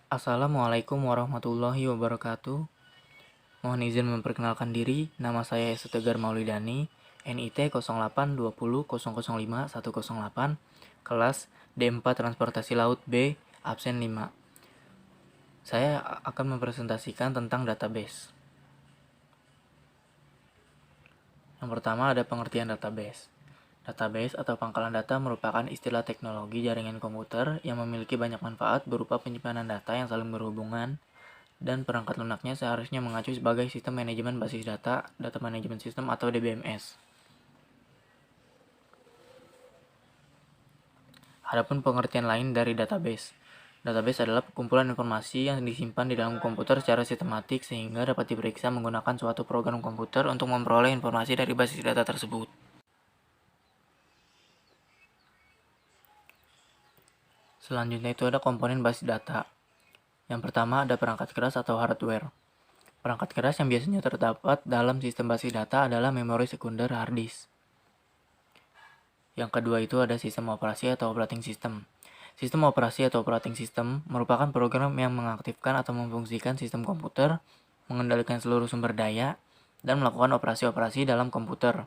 Assalamualaikum warahmatullahi wabarakatuh. Mohon izin memperkenalkan diri, nama saya Esa Tegar Maulidani, NIT 0820005108, kelas D4 Transportasi Laut B, absen 5. Saya akan mempresentasikan tentang database. Yang pertama ada pengertian database. Database atau pangkalan data merupakan istilah teknologi jaringan komputer yang memiliki banyak manfaat berupa penyimpanan data yang saling berhubungan, dan perangkat lunaknya seharusnya mengacu sebagai sistem manajemen basis data, data manajemen sistem atau DBMS. Adapun pengertian lain dari database. Database adalah kumpulan informasi yang disimpan di dalam komputer secara sistematik sehingga dapat diperiksa menggunakan suatu program komputer untuk memperoleh informasi dari basis data tersebut. Selanjutnya itu ada komponen basis data. Yang pertama ada perangkat keras atau hardware. Perangkat keras yang biasanya terdapat dalam sistem basis data adalah memori sekunder hard disk. Yang kedua itu ada sistem operasi atau operating system. Sistem operasi atau operating system merupakan program yang mengaktifkan atau memfungsikan sistem komputer, mengendalikan seluruh sumber daya, dan melakukan operasi-operasi dalam komputer.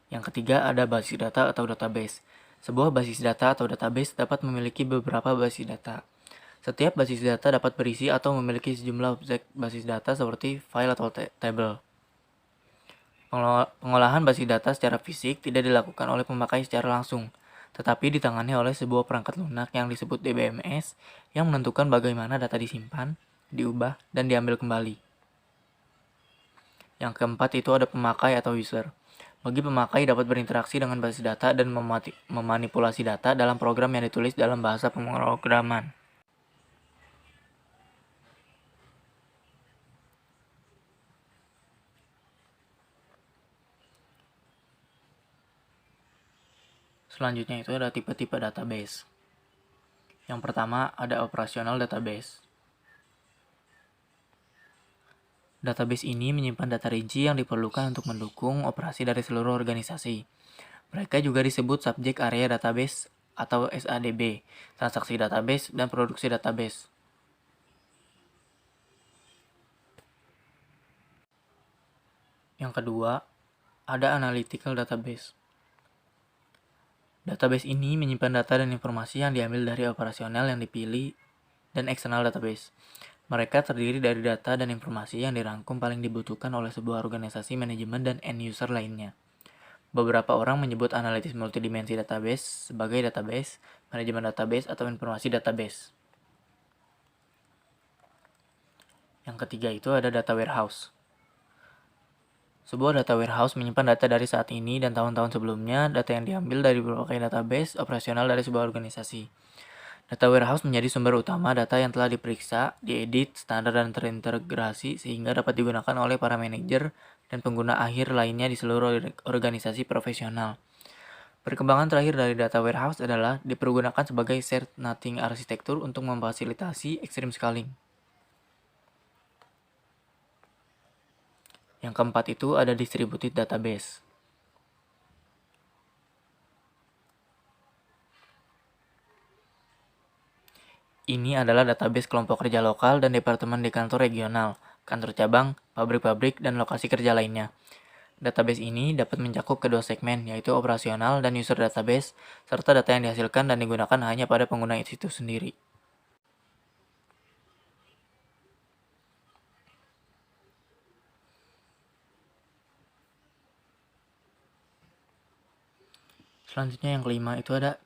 Yang ketiga ada basis data atau database. Sebuah basis data atau database dapat memiliki beberapa basis data. Setiap basis data dapat berisi atau memiliki sejumlah objek basis data seperti file atau table. Pengolahan basis data secara fisik tidak dilakukan oleh pemakai secara langsung, tetapi ditangani oleh sebuah perangkat lunak yang disebut DBMS yang menentukan bagaimana data disimpan, diubah, dan diambil kembali. Yang keempat itu ada pemakai atau user. Bagi pemakai dapat berinteraksi dengan basis data dan memanipulasi data dalam program yang ditulis dalam bahasa pemrograman. Selanjutnya itu ada tipe-tipe database. Yang pertama ada operasional database. Database ini menyimpan data rinci yang diperlukan untuk mendukung operasi dari seluruh organisasi. Mereka juga disebut subjek area database atau SADB, transaksi database, dan produksi database. Yang kedua, ada analytical database. Database ini menyimpan data dan informasi yang diambil dari operasional yang dipilih dan eksternal database. Mereka terdiri dari data dan informasi yang dirangkum paling dibutuhkan oleh sebuah organisasi manajemen dan end user lainnya. Beberapa orang menyebut analitis multidimensi database sebagai database, manajemen database, atau informasi database. Yang ketiga itu ada data warehouse. Sebuah data warehouse menyimpan data dari saat ini dan tahun-tahun sebelumnya, data yang diambil dari berbagai database operasional dari sebuah organisasi. Data warehouse menjadi sumber utama data yang telah diperiksa, diedit, standar, dan terintegrasi sehingga dapat digunakan oleh para manajer dan pengguna akhir lainnya di seluruh organisasi profesional. Perkembangan terakhir dari data warehouse adalah dipergunakan sebagai shared nothing arsitektur untuk memfasilitasi extreme scaling. Yang keempat itu ada distributed database. Ini adalah database kelompok kerja lokal dan departemen di kantor regional, kantor cabang, pabrik-pabrik, dan lokasi kerja lainnya. Database ini dapat mencakup kedua segmen, yaitu operasional dan user database, serta data yang dihasilkan dan digunakan hanya pada pengguna itu sendiri. Selanjutnya yang kelima itu ada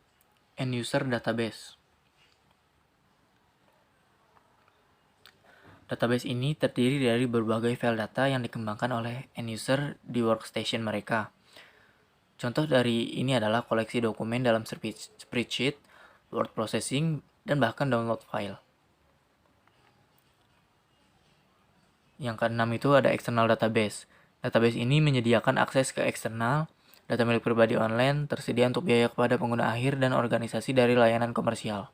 end user database. Database ini terdiri dari berbagai file data yang dikembangkan oleh end user di workstation mereka. Contoh dari ini adalah koleksi dokumen dalam spreadsheet, word processing, dan bahkan download file. Yang keenam itu ada external database. Database ini menyediakan akses ke eksternal, data milik pribadi online, tersedia untuk biaya kepada pengguna akhir dan organisasi dari layanan komersial.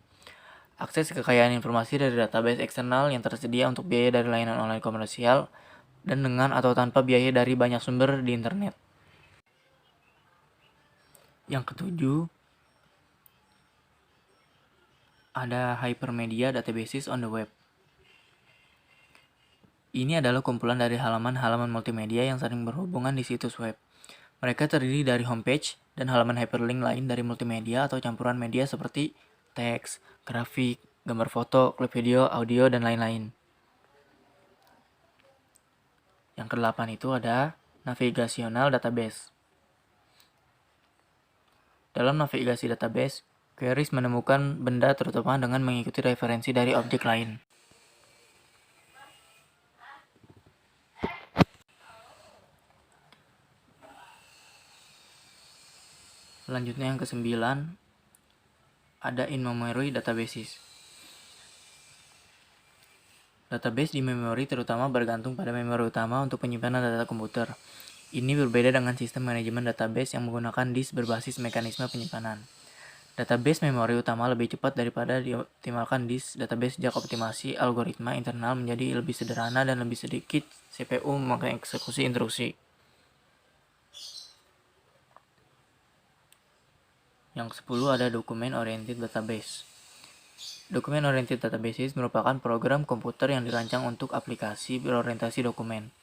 Akses kekayaan informasi dari database eksternal yang tersedia untuk biaya dari layanan online komersial dan dengan atau tanpa biaya dari banyak sumber di internet. Yang ketujuh, ada hypermedia databases on the web. Ini adalah kumpulan dari halaman-halaman multimedia yang saling berhubungan di situs web. Mereka terdiri dari homepage dan halaman hyperlink lain dari multimedia atau campuran media seperti teks, grafik, gambar foto, klip video, audio, dan lain-lain. Yang kedelapan itu ada navigational database. Dalam navigasi database, queries menemukan benda terutama dengan mengikuti referensi dari objek lain. Selanjutnya yang kesembilan, ada in-memory databases. Database di memori terutama bergantung pada memori utama untuk penyimpanan data komputer. Ini berbeda dengan sistem manajemen database yang menggunakan disk berbasis mekanisme penyimpanan. Database memori utama lebih cepat daripada dioptimalkan disk database sejak optimasi algoritma internal menjadi lebih sederhana dan lebih sedikit CPU mengeksekusi instruksi. Yang ke-10 ada Document Oriented Database. Document Oriented Databases merupakan program komputer yang dirancang untuk aplikasi berorientasi dokumen.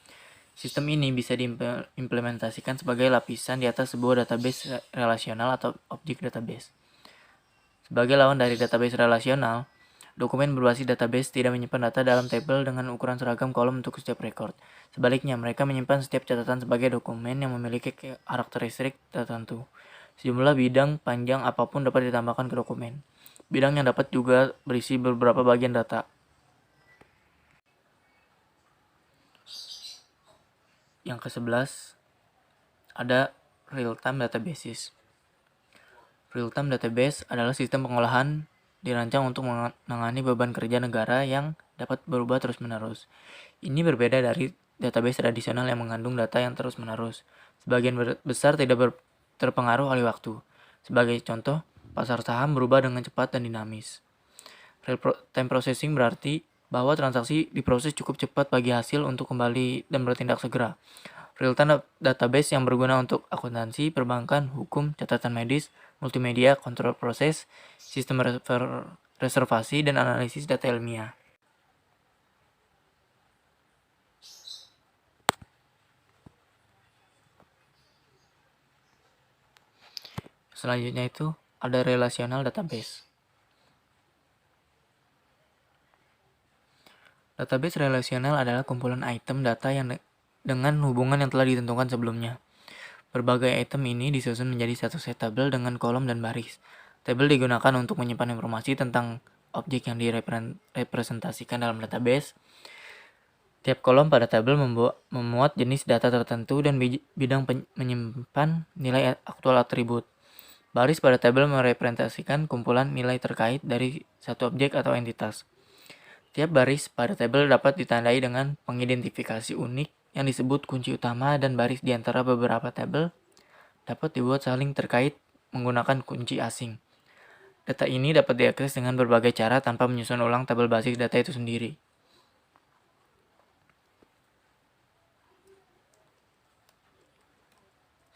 Sistem ini bisa diimplementasikan sebagai lapisan di atas sebuah database relasional atau objek database. Sebagai lawan dari database relasional, dokumen berbasis database tidak menyimpan data dalam tabel dengan ukuran seragam kolom untuk setiap record. Sebaliknya, mereka menyimpan setiap catatan sebagai dokumen yang memiliki karakteristik tertentu. Sejumlah bidang panjang apapun dapat ditambahkan ke dokumen. Bidang yang dapat juga berisi beberapa bagian data. Yang ke-11 ada real-time databases. Real-time database adalah sistem pengolahan dirancang untuk menangani beban kerja negara yang dapat berubah terus-menerus. Ini berbeda dari database tradisional yang mengandung data yang terus-menerus. Sebagian besar tidak terpengaruh oleh waktu. Sebagai contoh, pasar saham berubah dengan cepat dan dinamis. Real-time processing berarti bahwa transaksi diproses cukup cepat bagi hasil untuk kembali dan bertindak segera. Real-time database yang berguna untuk akuntansi, perbankan, hukum, catatan medis, multimedia, kontrol proses, sistem reservasi, dan analisis data ilmiah. Selanjutnya itu ada relational database. Database relasional adalah kumpulan item data yang dengan hubungan yang telah ditentukan sebelumnya. Berbagai item ini disusun menjadi satu set tabel dengan kolom dan baris. Tabel digunakan untuk menyimpan informasi tentang objek yang direpresentasikan dalam database. Tiap kolom pada tabel memuat jenis data tertentu dan bidang menyimpan nilai aktual atribut. Baris pada tabel merepresentasikan kumpulan nilai terkait dari satu objek atau entitas. Tiap baris pada tabel dapat ditandai dengan pengidentifikasi unik yang disebut kunci utama, dan baris di antara beberapa tabel dapat dibuat saling terkait menggunakan kunci asing. Data ini dapat diakses dengan berbagai cara tanpa menyusun ulang tabel basis data itu sendiri.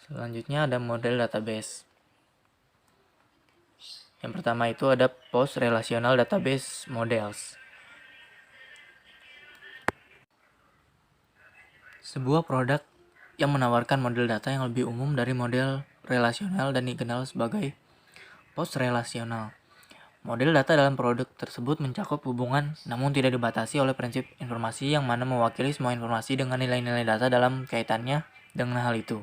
Selanjutnya ada model database. Yang pertama itu ada post-relational database models. Sebuah produk yang menawarkan model data yang lebih umum dari model relasional dan dikenal sebagai post-relasional. Model data dalam produk tersebut mencakup hubungan namun tidak dibatasi oleh prinsip informasi yang mana mewakili semua informasi dengan nilai-nilai data dalam kaitannya dengan hal itu.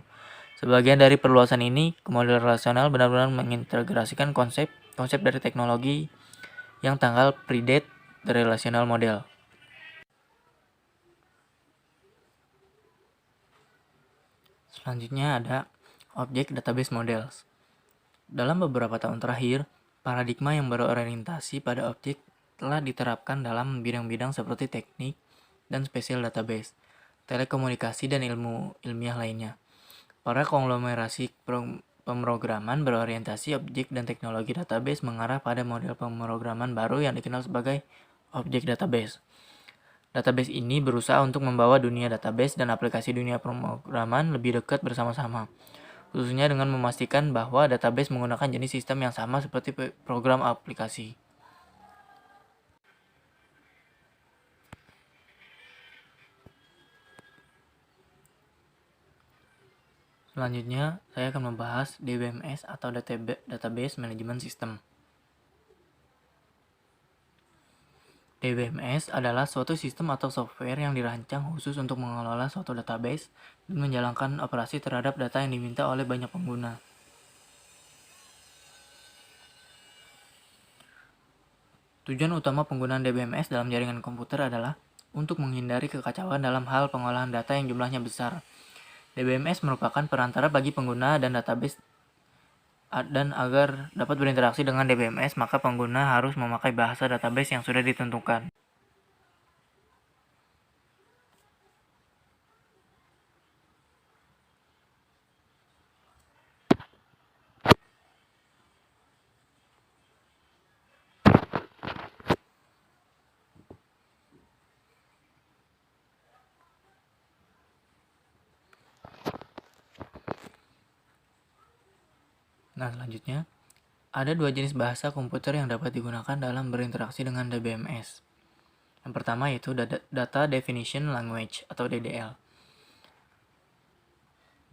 Sebagian dari perluasan ini, model relasional benar-benar mengintegrasikan konsep dari teknologi yang tanggal predate the relational model. Selanjutnya ada Object Database Models. Dalam beberapa tahun terakhir, paradigma yang berorientasi pada objek telah diterapkan dalam bidang-bidang seperti teknik dan spesial database, telekomunikasi, dan ilmu ilmiah lainnya. Para konglomerasi pemrograman berorientasi objek dan teknologi database mengarah pada model pemrograman baru yang dikenal sebagai Object Database. Database ini berusaha untuk membawa dunia database dan aplikasi dunia pemrograman lebih dekat bersama-sama, khususnya dengan memastikan bahwa database menggunakan jenis sistem yang sama seperti program aplikasi. Selanjutnya, saya akan membahas DBMS atau Database Management System. DBMS adalah suatu sistem atau software yang dirancang khusus untuk mengelola suatu database dan menjalankan operasi terhadap data yang diminta oleh banyak pengguna. Tujuan utama penggunaan DBMS dalam jaringan komputer adalah untuk menghindari kekacauan dalam hal pengolahan data yang jumlahnya besar. DBMS merupakan perantara bagi pengguna dan database, dan agar dapat berinteraksi dengan DBMS, maka pengguna harus memakai bahasa database yang sudah ditentukan. Nah, selanjutnya, ada dua jenis bahasa komputer yang dapat digunakan dalam berinteraksi dengan DBMS. Yang pertama yaitu Data Definition Language atau DDL.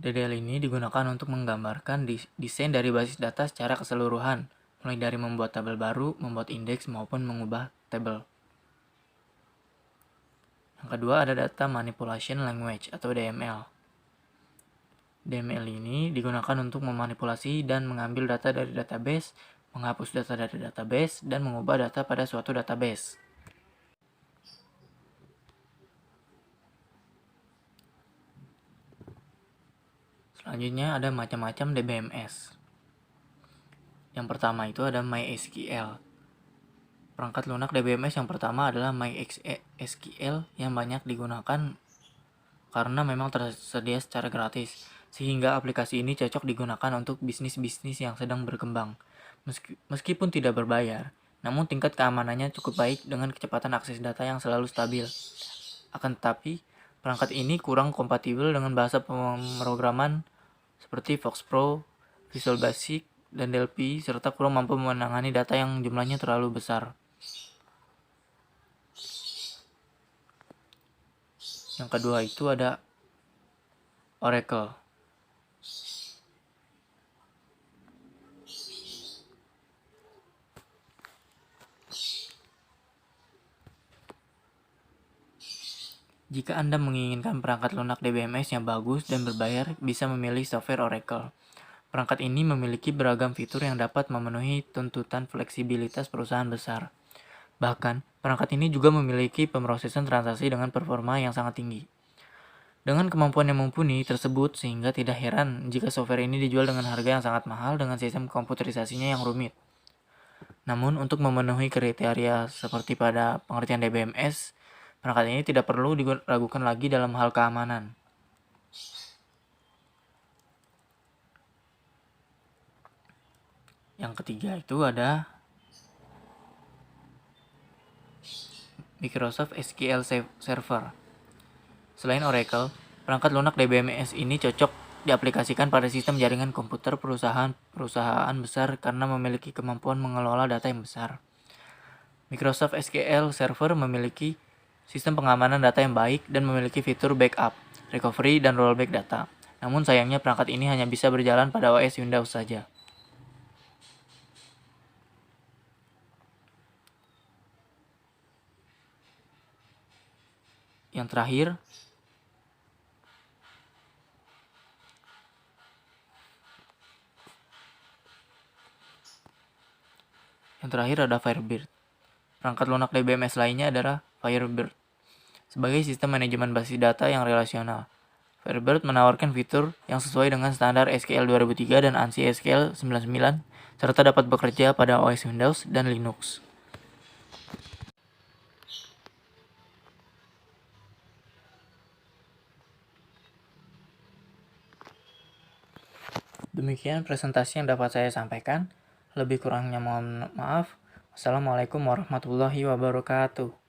DDL ini digunakan untuk menggambarkan desain dari basis data secara keseluruhan, mulai dari membuat tabel baru, membuat indeks, maupun mengubah tabel. Yang kedua ada Data Manipulation Language atau DML. DML ini digunakan untuk memanipulasi dan mengambil data dari database, menghapus data dari database, dan mengubah data pada suatu database. Selanjutnya ada macam-macam DBMS. Yang pertama itu ada MySQL. Perangkat lunak DBMS yang pertama adalah MySQL yang banyak digunakan karena memang tersedia secara gratis, sehingga aplikasi ini cocok digunakan untuk bisnis-bisnis yang sedang berkembang. Meskipun tidak berbayar, namun tingkat keamanannya cukup baik dengan kecepatan akses data yang selalu stabil. Akan tetapi, perangkat ini kurang kompatibel dengan bahasa pemrograman seperti FoxPro, Visual Basic, dan Delphi, serta kurang mampu menangani data yang jumlahnya terlalu besar. Yang kedua itu ada Oracle. Jika Anda menginginkan perangkat lunak DBMS yang bagus dan berbayar, bisa memilih software Oracle. Perangkat ini memiliki beragam fitur yang dapat memenuhi tuntutan fleksibilitas perusahaan besar. Bahkan, perangkat ini juga memiliki pemrosesan transaksi dengan performa yang sangat tinggi. Dengan kemampuan yang mumpuni tersebut, sehingga tidak heran jika software ini dijual dengan harga yang sangat mahal dengan sistem komputerisasinya yang rumit. Namun, untuk memenuhi kriteria seperti pada pengertian DBMS, perangkat ini tidak perlu diragukan lagi dalam hal keamanan. Yang ketiga itu ada Microsoft SQL Server. Selain Oracle, perangkat lunak DBMS ini cocok diaplikasikan pada sistem jaringan komputer perusahaan besar karena memiliki kemampuan mengelola data yang besar. Microsoft SQL Server memiliki sistem pengamanan data yang baik dan memiliki fitur backup, recovery, dan rollback data. Namun sayangnya perangkat ini hanya bisa berjalan pada OS Windows saja. Yang terakhir ada Firebird. Perangkat lunak DBMS lainnya adalah Firebird sebagai sistem manajemen basis data yang relasional. Firebird menawarkan fitur yang sesuai dengan standar SQL 2003 dan ANSI SQL 99, serta dapat bekerja pada OS Windows dan Linux. Demikian presentasi yang dapat saya sampaikan. Lebih kurangnya mohon maaf. Wassalamualaikum warahmatullahi wabarakatuh.